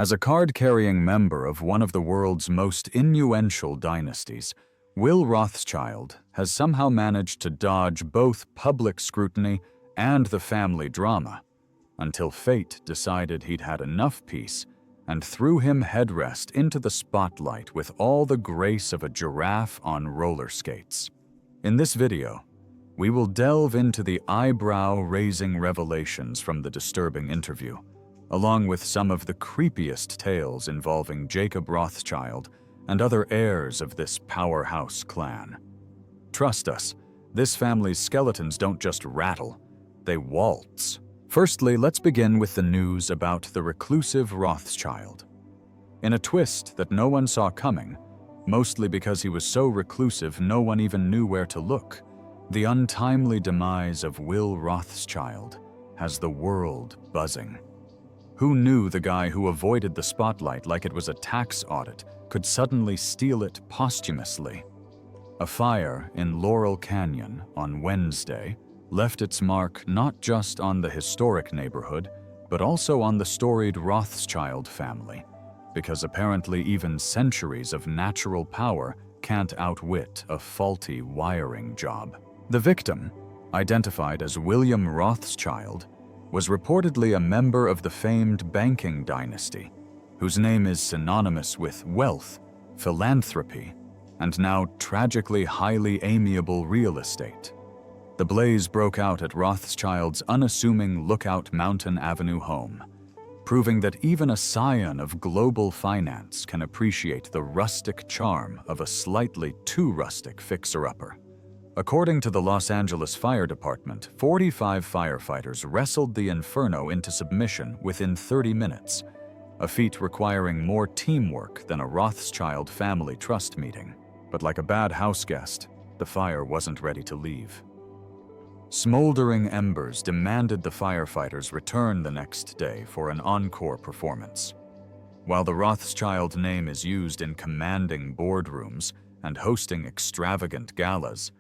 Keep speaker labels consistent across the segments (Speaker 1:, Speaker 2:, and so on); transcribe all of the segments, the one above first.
Speaker 1: As a card-carrying member of one of the world's most innuential dynasties, Will Rothschild has somehow managed to dodge both public scrutiny and the family drama, until fate decided he'd had enough peace and threw him headrest into the spotlight with all the grace of a giraffe on roller skates. In this video, we will delve into the eyebrow-raising revelations from the disturbing interview, along with some of the creepiest tales involving Jacob Rothschild and other heirs of this powerhouse clan. Trust us, this family's skeletons don't just rattle, they waltz. Firstly, let's begin with the news about the reclusive Rothschild. In a twist that no one saw coming, mostly because he was so reclusive no one even knew where to look, the untimely demise of Will Rothschild has the world buzzing. Who knew the guy who avoided the spotlight like it was a tax audit could suddenly steal it posthumously? A fire in Laurel Canyon on Wednesday left its mark not just on the historic neighborhood, but also on the storied Rothschild family, because apparently even centuries of natural power can't outwit a faulty wiring job. The victim, identified as William Rothschild, was reportedly a member of the famed banking dynasty, whose name is synonymous with wealth, philanthropy, and now tragically highly amiable real estate. The blaze broke out at Rothschild's unassuming Lookout Mountain Avenue home, proving that even a scion of global finance can appreciate the rustic charm of a slightly too rustic fixer-upper. According to the Los Angeles Fire Department, 45 firefighters wrestled the inferno into submission within 30 minutes, a feat requiring more teamwork than a Rothschild family trust meeting. But like a bad house guest, the fire wasn't ready to leave. Smoldering embers demanded the firefighters return the next day for an encore performance. While the Rothschild name is used in commanding boardrooms and hosting extravagant galas,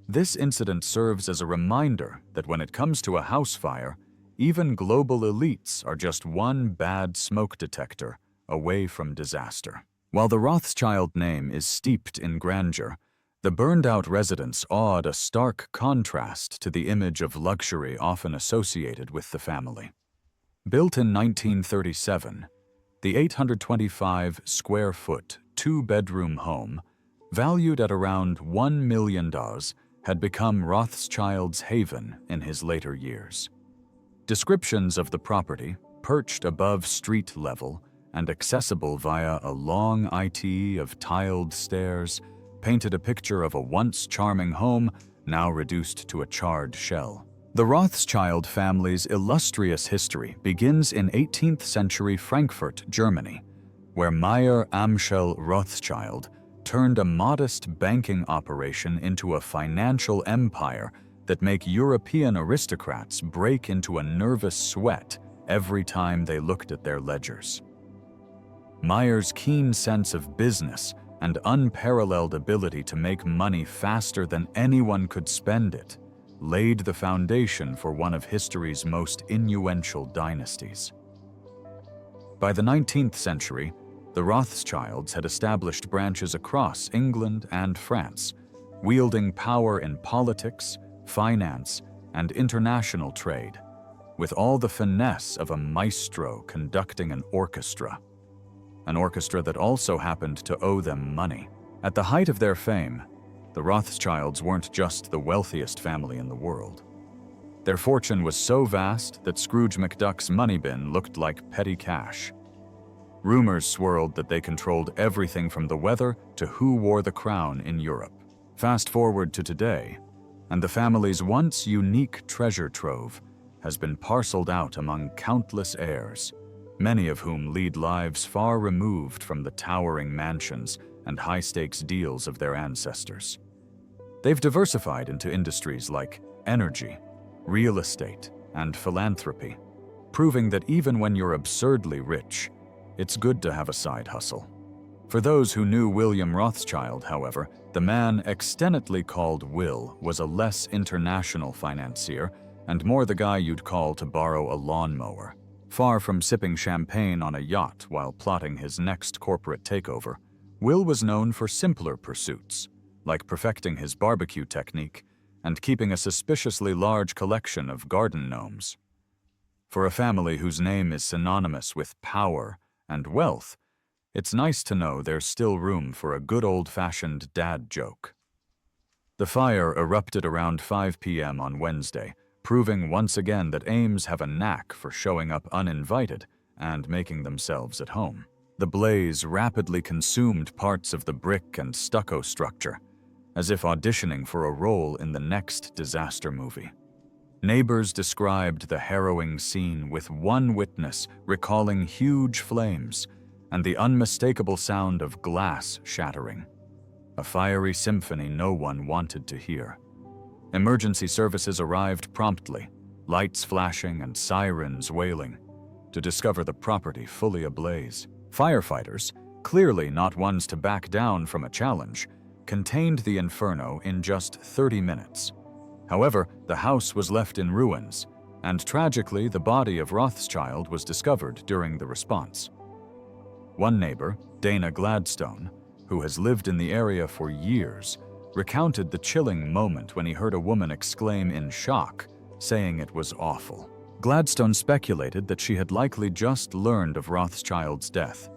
Speaker 1: this incident serves as a reminder that when it comes to a house fire, even global elites are just one bad smoke detector away from disaster. While the Rothschild name is steeped in grandeur, the burned-out residence awed a stark contrast to the image of luxury often associated with the family. Built in 1937, the 825-square-foot, two-bedroom home, valued at around $1 million, had become Rothschild's haven in his later years. Descriptions of the property, perched above street level and accessible via a long IT of tiled stairs, painted a picture of a once charming home now reduced to a charred shell. The Rothschild family's illustrious history begins in 18th century Frankfurt, Germany, where Meyer Amschel Rothschild turned a modest banking operation into a financial empire that make European aristocrats break into a nervous sweat every time they looked at their ledgers. Meyer's keen sense of business and unparalleled ability to make money faster than anyone could spend it laid the foundation for one of history's most influential dynasties. By the 19th century, the Rothschilds had established branches across England and France, wielding power in politics, finance, and international trade, with all the finesse of a maestro conducting an orchestra that also happened to owe them money. At the height of their fame, the Rothschilds weren't just the wealthiest family in the world. Their fortune was so vast that Scrooge McDuck's money bin looked like petty cash. Rumors swirled that they controlled everything from the weather to who wore the crown in Europe. Fast forward to today, and the family's once unique treasure trove has been parceled out among countless heirs, many of whom lead lives far removed from the towering mansions and high-stakes deals of their ancestors. They've diversified into industries like energy, real estate, and philanthropy, proving that even when you're absurdly rich, it's good to have a side hustle. For those who knew William Rothschild, however, the man extensively called Will was a less international financier and more the guy you'd call to borrow a lawnmower. Far from sipping champagne on a yacht while plotting his next corporate takeover, Will was known for simpler pursuits, like perfecting his barbecue technique and keeping a suspiciously large collection of garden gnomes. For a family whose name is synonymous with power and wealth, it's nice to know there's still room for a good old-fashioned dad joke. The fire erupted around 5 p.m. on Wednesday, proving once again that Ames have a knack for showing up uninvited and making themselves at home. The blaze rapidly consumed parts of the brick and stucco structure, as if auditioning for a role in the next disaster movie. Neighbors described the harrowing scene, with one witness recalling huge flames and the unmistakable sound of glass shattering, a fiery symphony no one wanted to hear. Emergency services arrived promptly, lights flashing and sirens wailing, to discover the property fully ablaze. Firefighters, clearly not ones to back down from a challenge, contained the inferno in just 30 minutes. However, the house was left in ruins, and tragically, the body of Rothschild was discovered during the response. One neighbor, Dana Gladstone, who has lived in the area for years, recounted the chilling moment when he heard a woman exclaim in shock, saying it was awful. Gladstone speculated that she had likely just learned of Rothschild's death,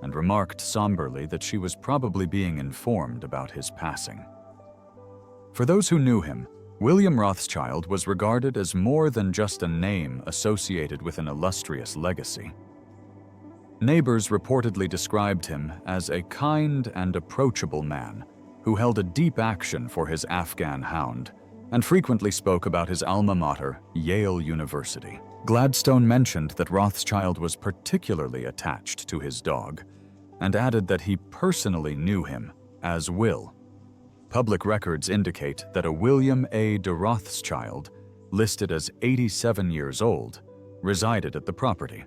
Speaker 1: and remarked somberly that she was probably being informed about his passing. For those who knew him, William Rothschild was regarded as more than just a name associated with an illustrious legacy. Neighbors reportedly described him as a kind and approachable man who held a deep action for his Afghan hound and frequently spoke about his alma mater, Yale University. Gladstone mentioned that Rothschild was particularly attached to his dog and added that he personally knew him as Will. Public records indicate that a William A. de Rothschild, listed as 87 years old, resided at the property.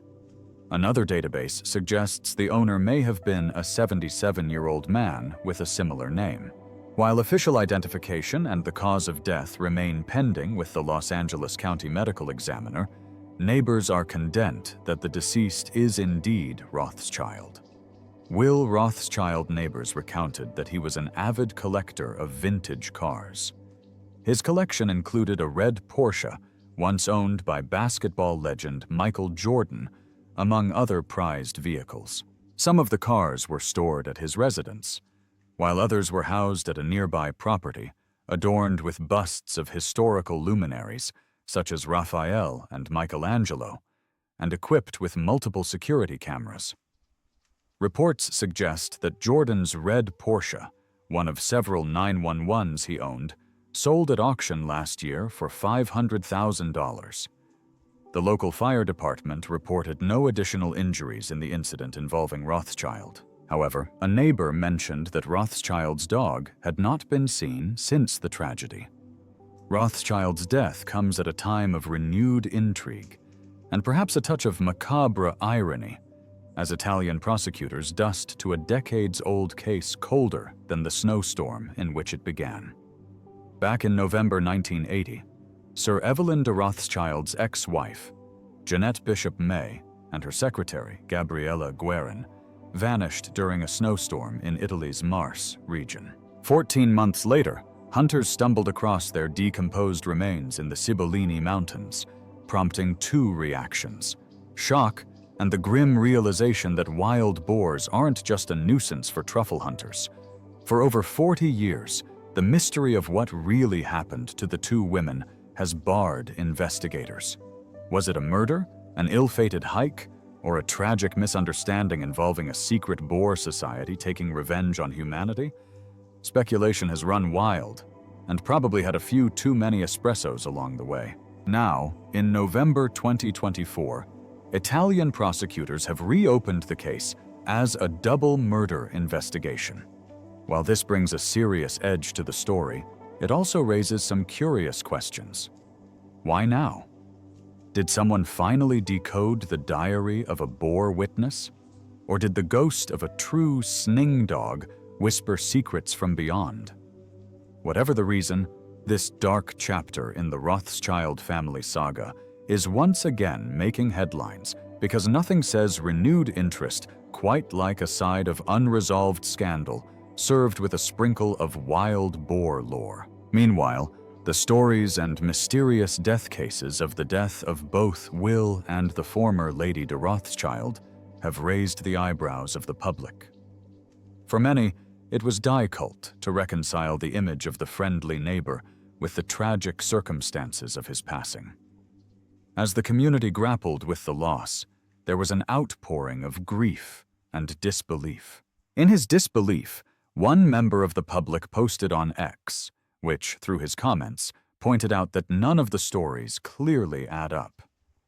Speaker 1: Another database suggests the owner may have been a 77-year-old man with a similar name. While official identification and the cause of death remain pending with the Los Angeles County Medical Examiner, neighbors are content that the deceased is indeed Rothschild. Will Rothschild neighbors recounted that he was an avid collector of vintage cars. His collection included a red Porsche, once owned by basketball legend Michael Jordan, among other prized vehicles. Some of the cars were stored at his residence, while others were housed at a nearby property, adorned with busts of historical luminaries such as Raphael and Michelangelo, and equipped with multiple security cameras. Reports suggest that Jordan's red Porsche, one of several 911s he owned, sold at auction last year for $500,000. The local fire department reported no additional injuries in the incident involving Rothschild. However, a neighbor mentioned that Rothschild's dog had not been seen since the tragedy. Rothschild's death comes at a time of renewed intrigue, and perhaps a touch of macabre irony, as Italian prosecutors dust to a decades-old case colder than the snowstorm in which it began. Back in November 1980, Sir Evelyn de Rothschild's ex-wife, Jeanette Bishop May, and her secretary, Gabriella Guerin, vanished during a snowstorm in Italy's Mars region. 14 months later, hunters stumbled across their decomposed remains in the Cipollini Mountains, prompting two reactions: shock and the grim realization that wild boars aren't just a nuisance for truffle hunters. For over 40 years, the mystery of what really happened to the two women has barred investigators. Was it a murder, an ill-fated hike, or a tragic misunderstanding involving a secret boar society taking revenge on humanity? Speculation has run wild, and probably had a few too many espressos along the way. Now, in November 2024, Italian prosecutors have reopened the case as a double murder investigation. While this brings a serious edge to the story, it also raises some curious questions. Why now? Did someone finally decode the diary of a boar witness? Or did the ghost of a true sning dog whisper secrets from beyond? Whatever the reason, this dark chapter in the Rothschild family saga is once again making headlines because nothing says renewed interest quite like a side of unresolved scandal served with a sprinkle of wild boar lore. Meanwhile, the stories and mysterious death cases of the death of both Will and the former Lady de Rothschild have raised the eyebrows of the public. For many, it was difficult to reconcile the image of the friendly neighbor with the tragic circumstances of his passing. As the community grappled with the loss, there was an outpouring of grief and disbelief. In his disbelief, one member of the public posted on X, which, through his comments, pointed out that none of the stories clearly add up.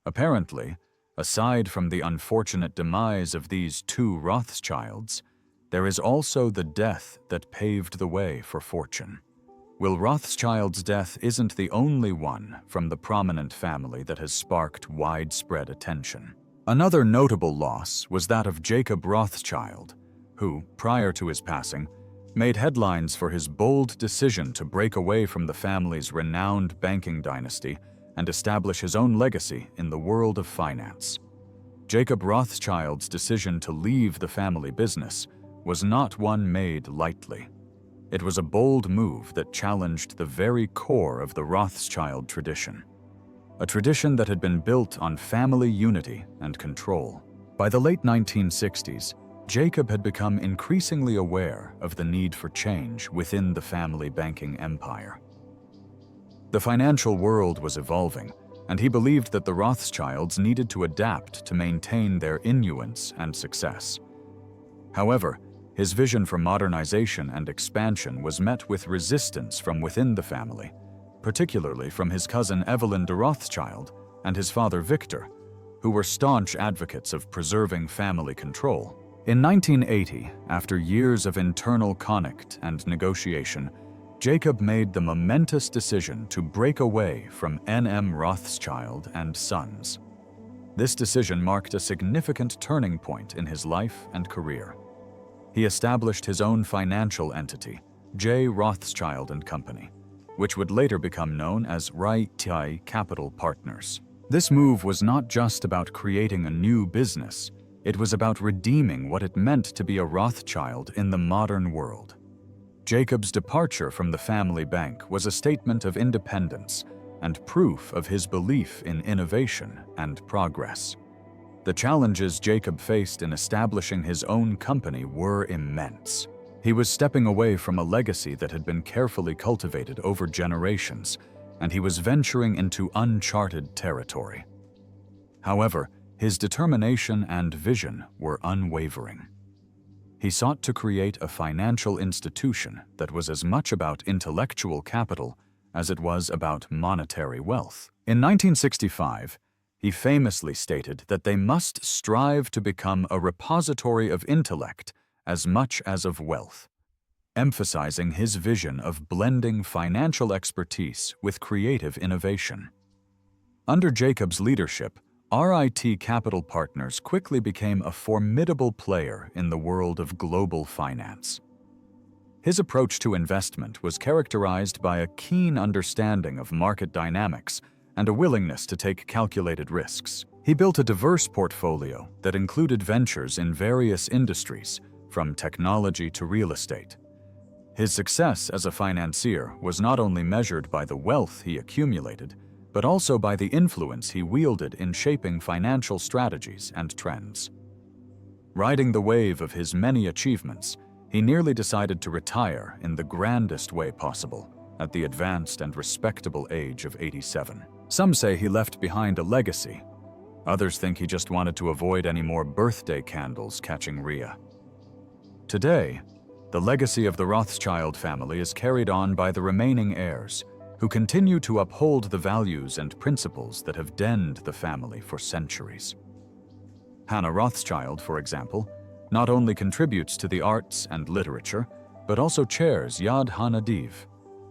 Speaker 1: Apparently, aside from the unfortunate demise of these two Rothschilds, there is also the death that paved the way for fortune. Will Rothschild's death isn't the only one from the prominent family that has sparked widespread attention. Another notable loss was that of Jacob Rothschild, who, prior to his passing, made headlines for his bold decision to break away from the family's renowned banking dynasty and establish his own legacy in the world of finance. Jacob Rothschild's decision to leave the family business was not one made lightly. It was a bold move that challenged the very core of the Rothschild tradition, a tradition that had been built on family unity and control. By the late 1960s, Jacob had become increasingly aware of the need for change within the family banking empire. The financial world was evolving, and he believed that the Rothschilds needed to adapt to maintain their influence and success. However, his vision for modernization and expansion was met with resistance from within the family, particularly from his cousin Evelyn de Rothschild and his father Victor, who were staunch advocates of preserving family control. In 1980, after years of internal conflict and negotiation, Jacob made the momentous decision to break away from N.M. Rothschild and Sons. This decision marked a significant turning point in his life and career. He established his own financial entity, J. Rothschild and Company, which would later become known as Rattle Capital Partners. This move was not just about creating a new business, it was about redeeming what it meant to be a Rothschild in the modern world. Jacob's departure from the family bank was a statement of independence and proof of his belief in innovation and progress. The challenges Jacob faced in establishing his own company were immense. He was stepping away from a legacy that had been carefully cultivated over generations, and he was venturing into uncharted territory. However, his determination and vision were unwavering. He sought to create a financial institution that was as much about intellectual capital as it was about monetary wealth. In 1965, he famously stated that they must strive to become a repository of intellect as much as of wealth, emphasizing his vision of blending financial expertise with creative innovation. Under Jacob's leadership, RIT Capital Partners quickly became a formidable player in the world of global finance. His approach to investment was characterized by a keen understanding of market dynamics and a willingness to take calculated risks. He built a diverse portfolio that included ventures in various industries, from technology to real estate. His success as a financier was not only measured by the wealth he accumulated, but also by the influence he wielded in shaping financial strategies and trends. Riding the wave of his many achievements, he nearly decided to retire in the grandest way possible at the advanced and respectable age of 87. Some say he left behind a legacy. Others think he just wanted to avoid any more birthday candles catching Rhea. Today, the legacy of the Rothschild family is carried on by the remaining heirs, who continue to uphold the values and principles that have denned the family for centuries. Hannah Rothschild, for example, not only contributes to the arts and literature, but also chairs Yad HaNadiv,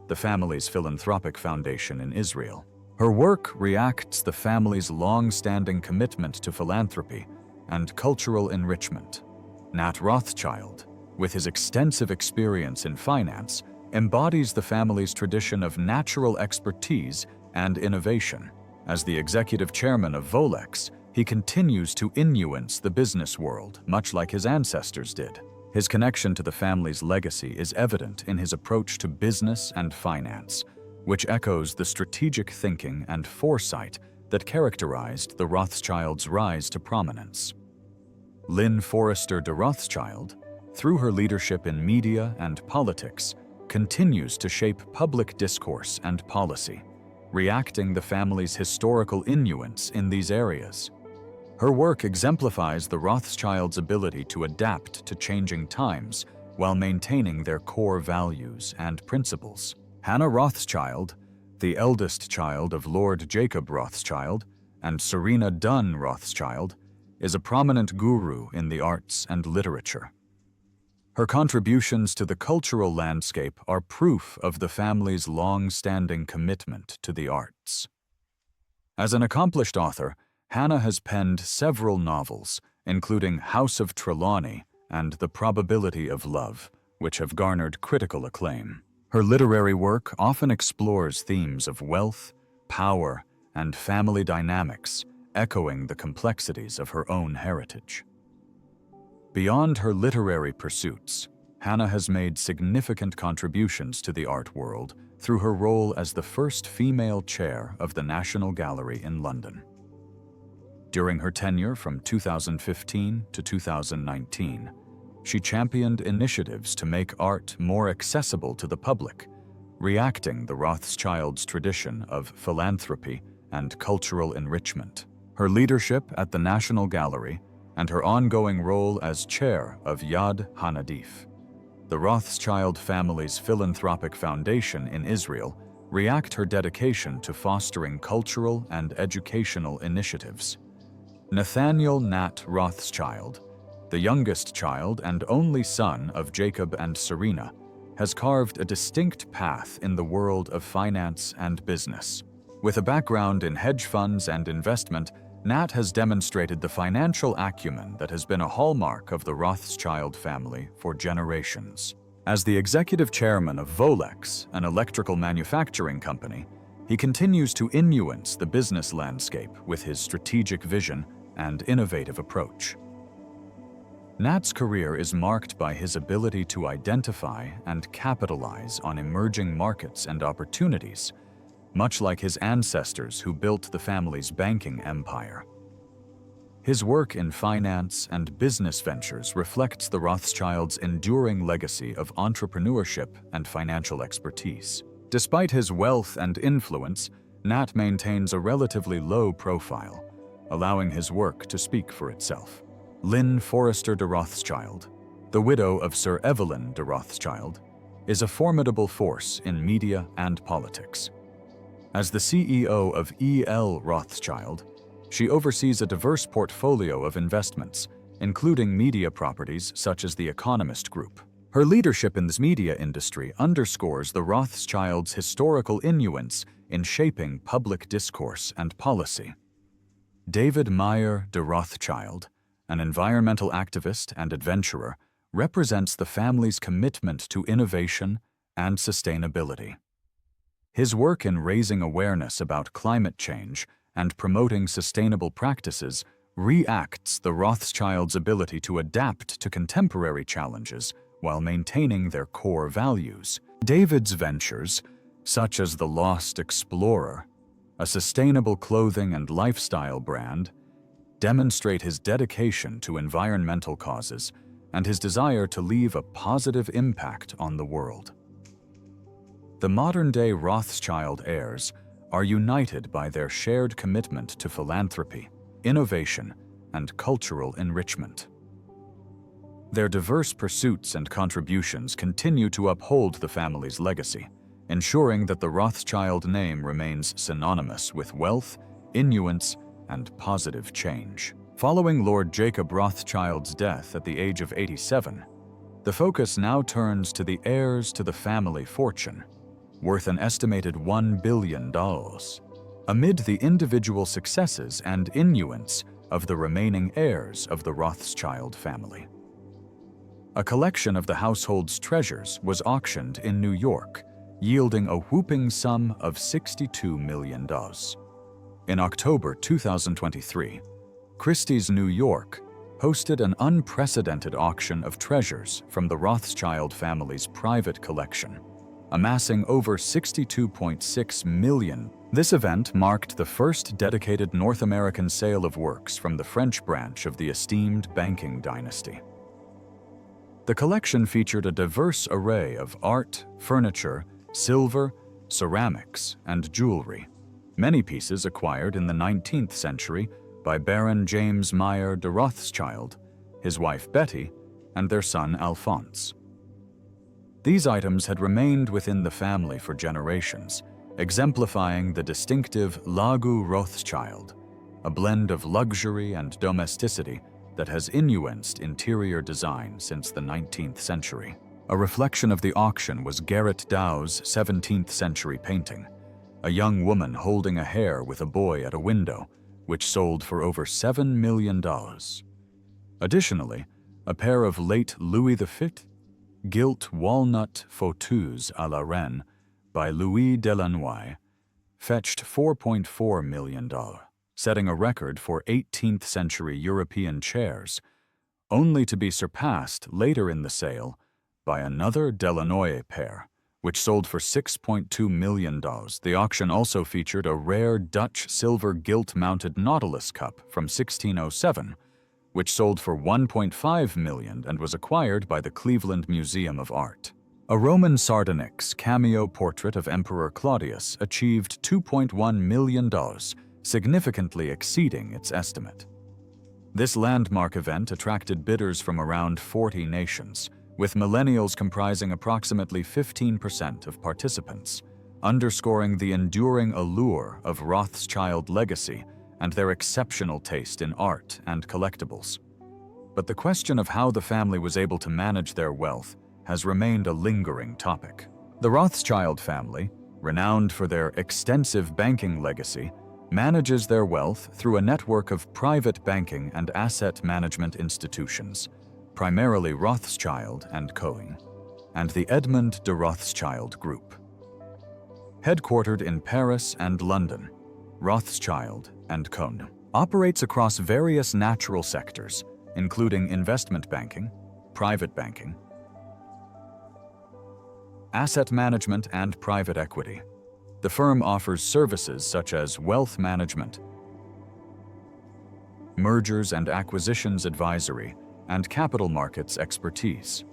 Speaker 1: the family's philanthropic foundation in Israel. Her work reacts the family's long-standing commitment to philanthropy and cultural enrichment. Nat Rothschild, with his extensive experience in finance, embodies the family's tradition of natural expertise and innovation As the executive chairman of Volex, he continues to influence the business world, much like his ancestors did. His connection to the family's legacy is evident in his approach to business and finance, which echoes the strategic thinking and foresight that characterized the Rothschilds' rise to prominence. Lynn Forrester de Rothschild, through her leadership in media and politics, continues to shape public discourse and policy, reacting the family's historical influence in these areas. Her work exemplifies the Rothschilds' ability to adapt to changing times while maintaining their core values and principles. Hannah Rothschild, the eldest child of Lord Jacob Rothschild and Serena Dunn Rothschild, is a prominent guru in the arts and literature. Her contributions to the cultural landscape are proof of the family's long-standing commitment to the arts. As an accomplished author, Hannah has penned several novels, including House of Trelawney and The Probability of Love, which have garnered critical acclaim. Her literary work often explores themes of wealth, power, and family dynamics, echoing the complexities of her own heritage. Beyond her literary pursuits, Hannah has made significant contributions to the art world through her role as the first female chair of the National Gallery in London. During her tenure from 2015 to 2019, she championed initiatives to make art more accessible to the public, reacting the Rothschilds' tradition of philanthropy and cultural enrichment. Her leadership at the National Gallery and her ongoing role as chair of Yad Hanadif, the Rothschild family's philanthropic foundation in Israel, react her dedication to fostering cultural and educational initiatives. Nathaniel Nat Rothschild, the youngest child and only son of Jacob and Serena, has carved a distinct path in the world of finance and business. With a background in hedge funds and investment, Nat has demonstrated the financial acumen that has been a hallmark of the Rothschild family for generations. As the executive chairman of Volex, an electrical manufacturing company, he continues to influence the business landscape with his strategic vision and innovative approach. Nat's career is marked by his ability to identify and capitalize on emerging markets and opportunities, much like his ancestors who built the family's banking empire. His work in finance and business ventures reflects the Rothschilds' enduring legacy of entrepreneurship and financial expertise. Despite his wealth and influence, Nat maintains a relatively low profile, allowing his work to speak for itself. Lynn Forrester de Rothschild, the widow of Sir Evelyn de Rothschild, is a formidable force in media and politics. As the CEO of E.L. Rothschild, she oversees a diverse portfolio of investments, including media properties such as The Economist Group. Her leadership in this media industry underscores the Rothschilds' historical influence in shaping public discourse and policy. David Meyer de Rothschild, an environmental activist and adventurer, represents the family's commitment to innovation and sustainability. His work in raising awareness about climate change and promoting sustainable practices reacts the Rothschilds' ability to adapt to contemporary challenges while maintaining their core values. David's ventures, such as the Lost Explorer, a sustainable clothing and lifestyle brand, demonstrate his dedication to environmental causes and his desire to leave a positive impact on the world. The modern-day Rothschild heirs are united by their shared commitment to philanthropy, innovation, and cultural enrichment. Their diverse pursuits and contributions continue to uphold the family's legacy, ensuring that the Rothschild name remains synonymous with wealth, influence, and positive change. Following Lord Jacob Rothschild's death at the age of 87, the focus now turns to the heirs to the family fortune, worth an estimated $1 billion, amid the individual successes and influence of the remaining heirs of the Rothschild family. A collection of the household's treasures was auctioned in New York, yielding a whooping sum of $62 million. In October 2023, Christie's New York hosted an unprecedented auction of treasures from the Rothschild family's private collection, amassing over $62.6 million. This event marked the first dedicated North American sale of works from the French branch of the esteemed banking dynasty. The collection featured a diverse array of art, furniture, silver, ceramics, and jewelry, many pieces acquired in the 19th century by Baron James Meyer de Rothschild, his wife Betty, and their son Alphonse. These items had remained within the family for generations, exemplifying the distinctive Lagu Rothschild, a blend of luxury and domesticity that has influenced interior design since the 19th century. A reflection of the auction was Gerrit Douw's 17th century painting, a young woman holding a hare with a boy at a window, which sold for over $7 million. Additionally, a pair of late Louis V gilt walnut fauteuils à la reine by Louis Delannoy fetched $4.4 million, setting a record for 18th century European chairs, only to be surpassed later in the sale by another Delannoy pair, which sold for $6.2 million. The auction also featured a rare Dutch silver gilt-mounted Nautilus cup from 1607, which sold for $1.5 million and was acquired by the Cleveland Museum of Art. A Roman sardonyx cameo portrait of Emperor Claudius achieved $2.1 million, significantly exceeding its estimate. This landmark event attracted bidders from around 40 nations, with millennials comprising approximately 15% of participants, underscoring the enduring allure of Rothschild legacy and their exceptional taste in art and collectibles. But the question of how the family was able to manage their wealth has remained a lingering topic. The Rothschild family, renowned for their extensive banking legacy, manages their wealth through a network of private banking and asset management institutions, primarily Rothschild & Co. and the Edmond de Rothschild Group. Headquartered in Paris and London, Rothschild & Co. operates across various natural sectors, including investment banking, private banking, asset management, and private equity. The firm offers services such as wealth management, mergers and acquisitions advisory, and capital markets expertise.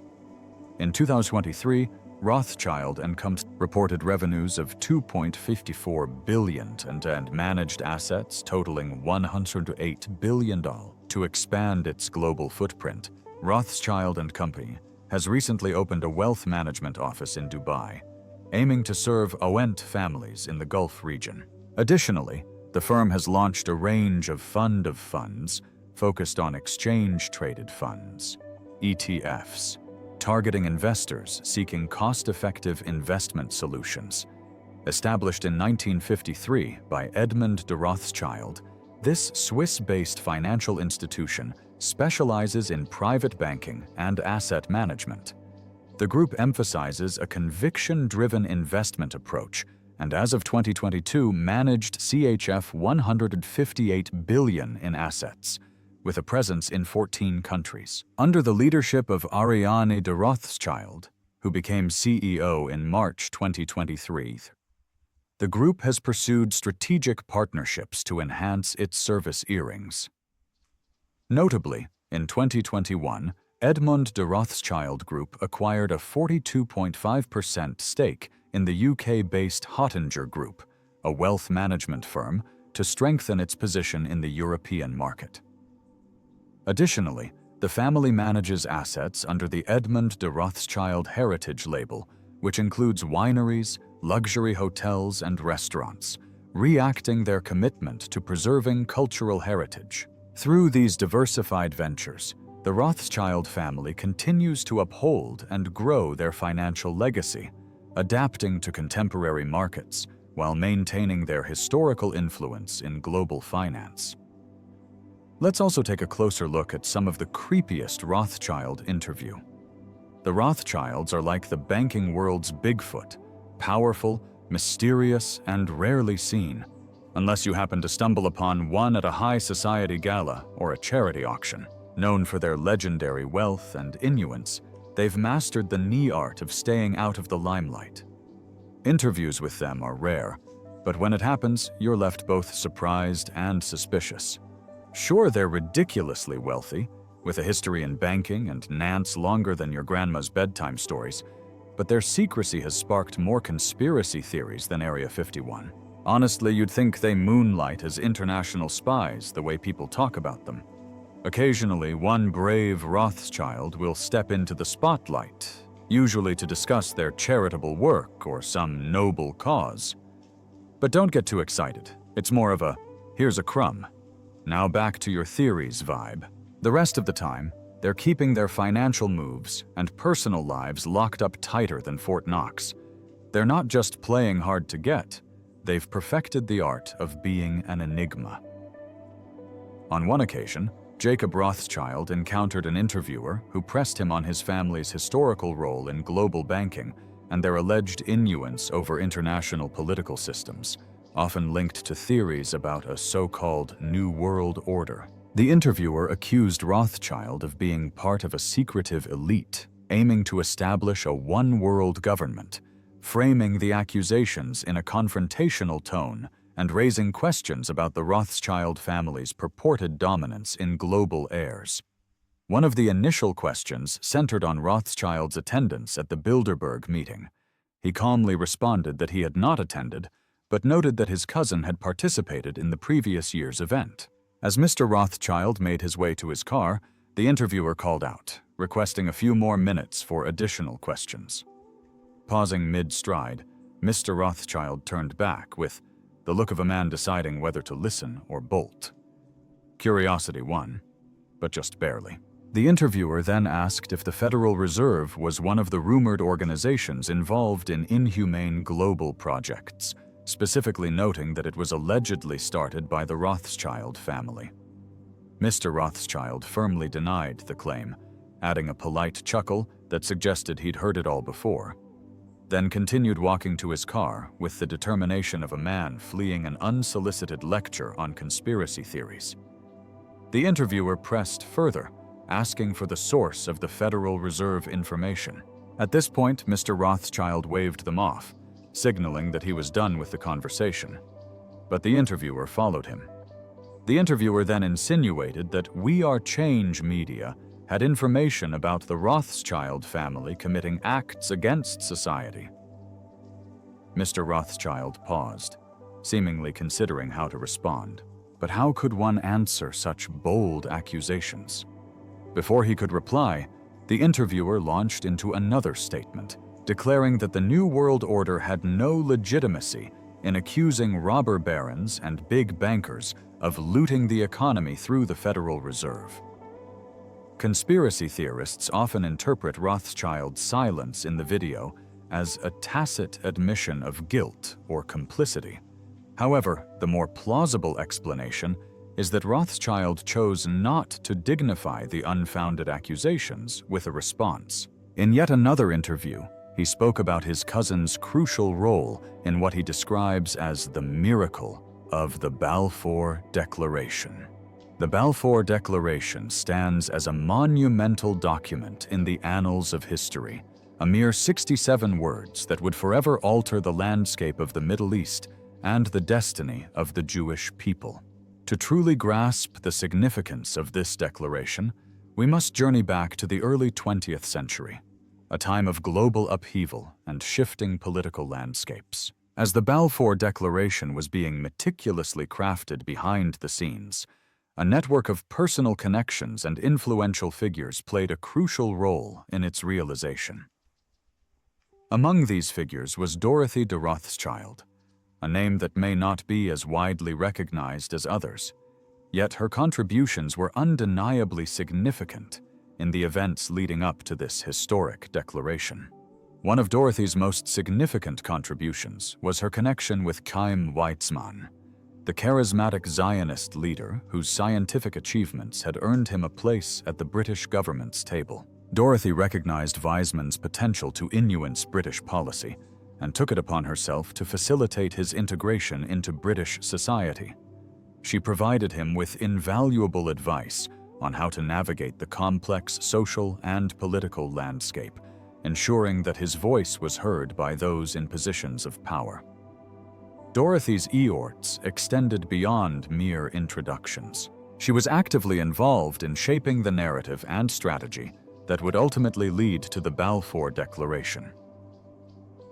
Speaker 1: In 2023, Rothschild & Co. reported revenues of $2.54 billion and managed assets totaling $108 billion. To expand its global footprint, Rothschild & Co. has recently opened a wealth management office in Dubai, aiming to serve affluent families in the Gulf region. Additionally, the firm has launched a range of fund of funds focused on exchange-traded funds, ETFs, targeting investors seeking cost-effective investment solutions. Established in 1953 by Edmond de Rothschild, this Swiss-based financial institution specializes in private banking and asset management. The group emphasizes a conviction-driven investment approach and as of 2022 managed CHF 158 billion in assets, with a presence in 14 countries. Under the leadership of Ariane de Rothschild, who became CEO in March 2023, the group has pursued strategic partnerships to enhance its service earrings. Notably, in 2021, Edmond de Rothschild Group acquired a 42.5% stake in the UK-based Hottinger Group, a wealth management firm, to strengthen its position in the European market. Additionally, the family manages assets under the Edmond de Rothschild Heritage label, which includes wineries, luxury hotels, and restaurants, reacting their commitment to preserving cultural heritage. Through these diversified ventures, the Rothschild family continues to uphold and grow their financial legacy, adapting to contemporary markets while maintaining their historical influence in global finance. Let's also take a closer look at some of the creepiest Rothschild interview. The Rothschilds are like the banking world's Bigfoot, powerful, mysterious, and rarely seen, unless you happen to stumble upon one at a high society gala or a charity auction. Known for their legendary wealth and influence, they've mastered the knee art of staying out of the limelight. Interviews with them are rare, but when it happens, you're left both surprised and suspicious. Sure, they're ridiculously wealthy, with a history in banking and Nance longer than your grandma's bedtime stories, but their secrecy has sparked more conspiracy theories than Area 51. Honestly, you'd think they moonlight as international spies the way people talk about them. Occasionally, one brave Rothschild will step into the spotlight, usually to discuss their charitable work or some noble cause. But don't get too excited. It's more of a, here's a crumb, now back to your theories vibe. The rest of the time, they're keeping their financial moves and personal lives locked up tighter than Fort Knox. They're not just playing hard to get, they've perfected the art of being an enigma. On one occasion, Jacob Rothschild encountered an interviewer who pressed him on his family's historical role in global banking and their alleged influence over international political systems, often linked to theories about a so-called New World Order. The interviewer accused Rothschild of being part of a secretive elite, aiming to establish a one-world government, framing the accusations in a confrontational tone and raising questions about the Rothschild family's purported dominance in global heirs. One of the initial questions centered on Rothschild's attendance at the Bilderberg meeting. He calmly responded that he had not attended, but noted that his cousin had participated in the previous year's event. As Mr. Rothschild made his way to his car, the interviewer called out, requesting a few more minutes for additional questions. Pausing mid-stride, Mr. Rothschild turned back with the look of a man deciding whether to listen or bolt. Curiosity won, but just barely. The interviewer then asked if the Federal Reserve was one of the rumored organizations involved in inhumane global projects, specifically noting that it was allegedly started by the Rothschild family. Mr. Rothschild firmly denied the claim, adding a polite chuckle that suggested he'd heard it all before, then continued walking to his car with the determination of a man fleeing an unsolicited lecture on conspiracy theories. The interviewer pressed further, asking for the source of the Federal Reserve information. At this point, Mr. Rothschild waved them off, signaling that he was done with the conversation. But the interviewer followed him. The interviewer then insinuated that We Are Change Media had information about the Rothschild family committing acts against society. Mr. Rothschild paused, seemingly considering how to respond. But how could one answer such bold accusations? Before he could reply, the interviewer launched into another statement, declaring that the New World Order had no legitimacy in accusing robber barons and big bankers of looting the economy through the Federal Reserve. Conspiracy theorists often interpret Rothschild's silence in the video as a tacit admission of guilt or complicity. However, the more plausible explanation is that Rothschild chose not to dignify the unfounded accusations with a response. In yet another interview, he spoke about his cousin's crucial role in what he describes as the miracle of the Balfour Declaration. The Balfour Declaration stands as a monumental document in the annals of history, a mere 67 words that would forever alter the landscape of the Middle East and the destiny of the Jewish people. To truly grasp the significance of this declaration, we must journey back to the early 20th century, a time of global upheaval and shifting political landscapes. As the Balfour Declaration was being meticulously crafted behind the scenes, a network of personal connections and influential figures played a crucial role in its realization. Among these figures was Dorothy de Rothschild, a name that may not be as widely recognized as others, yet her contributions were undeniably significant in the events leading up to this historic declaration. One of Dorothy's most significant contributions was her connection with Chaim Weizmann, the charismatic Zionist leader whose scientific achievements had earned him a place at the British government's table. Dorothy recognized Weizmann's potential to influence British policy, and took it upon herself to facilitate his integration into British society. She provided him with invaluable advice on how to navigate the complex social and political landscape, ensuring that his voice was heard by those in positions of power. Dorothy's eorts extended beyond mere introductions. She was actively involved in shaping the narrative and strategy that would ultimately lead to the Balfour Declaration.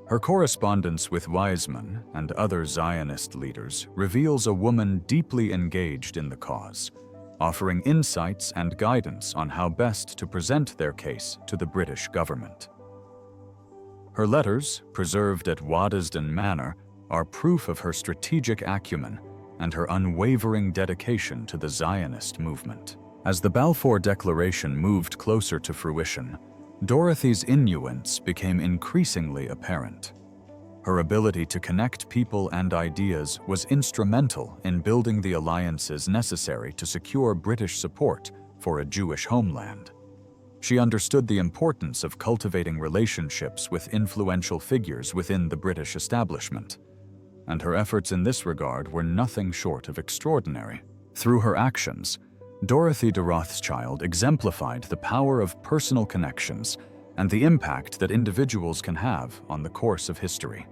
Speaker 1: Her correspondence with Weizmann and other Zionist leaders reveals a woman deeply engaged in the cause, offering insights and guidance on how best to present their case to the British government. Her letters, preserved at Waddesdon Manor, are proof of her strategic acumen and her unwavering dedication to the Zionist movement. As the Balfour Declaration moved closer to fruition, Dorothy's influence became increasingly apparent. Her ability to connect people and ideas was instrumental in building the alliances necessary to secure British support for a Jewish homeland. She understood the importance of cultivating relationships with influential figures within the British establishment, and her efforts in this regard were nothing short of extraordinary. Through her actions, Dorothy de Rothschild exemplified the power of personal connections and the impact that individuals can have on the course of history.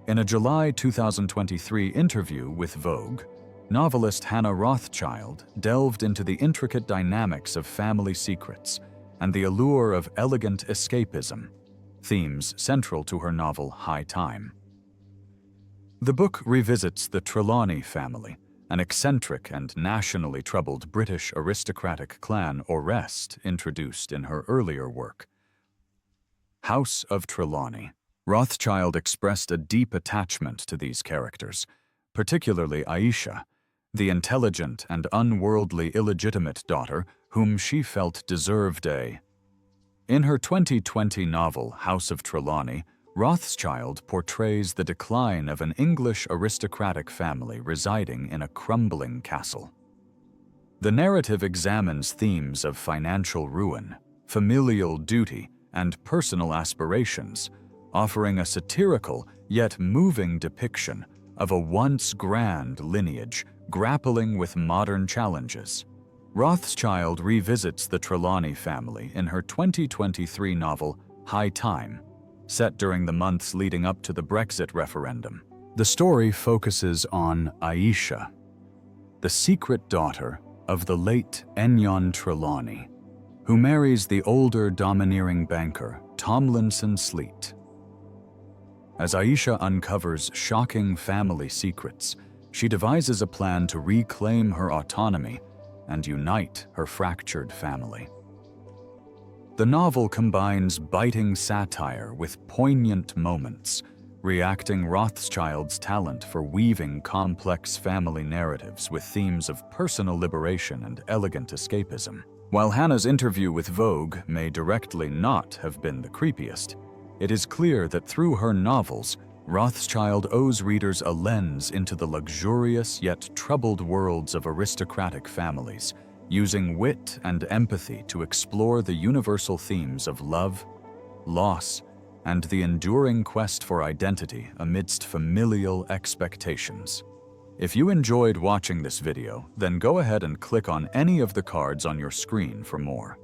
Speaker 1: In a July 2023 interview with Vogue, novelist Hannah Rothschild delved into the intricate dynamics of family secrets and the allure of elegant escapism, themes central to her novel High Time. The book revisits the Trelawney family, an eccentric and nationally troubled British aristocratic clan or rest introduced in her earlier work. House of Trelawney. Rothschild expressed a deep attachment to these characters, particularly Aisha, the intelligent and unworldly illegitimate daughter whom she felt deserved a. In her 2020 novel House of Trelawney, Rothschild portrays the decline of an English aristocratic family residing in a crumbling castle. The narrative examines themes of financial ruin, familial duty, and personal aspirations, offering a satirical yet moving depiction of a once grand lineage grappling with modern challenges. Rothschild revisits the Trelawney family in her 2023 novel High Time, set during the months leading up to the Brexit referendum. The story focuses on Aisha, the secret daughter of the late Enyon Trelawney, who marries the older domineering banker Tomlinson Sleet. As Aisha uncovers shocking family secrets, she devises a plan to reclaim her autonomy and unite her fractured family. The novel combines biting satire with poignant moments, reacting Rothschild's talent for weaving complex family narratives with themes of personal liberation and elegant escapism. While Hannah's interview with Vogue may directly not have been the creepiest, it is clear that through her novels, Rothschild owes readers a lens into the luxurious yet troubled worlds of aristocratic families, using wit and empathy to explore the universal themes of love, loss, and the enduring quest for identity amidst familial expectations. If you enjoyed watching this video, then go ahead and click on any of the cards on your screen for more.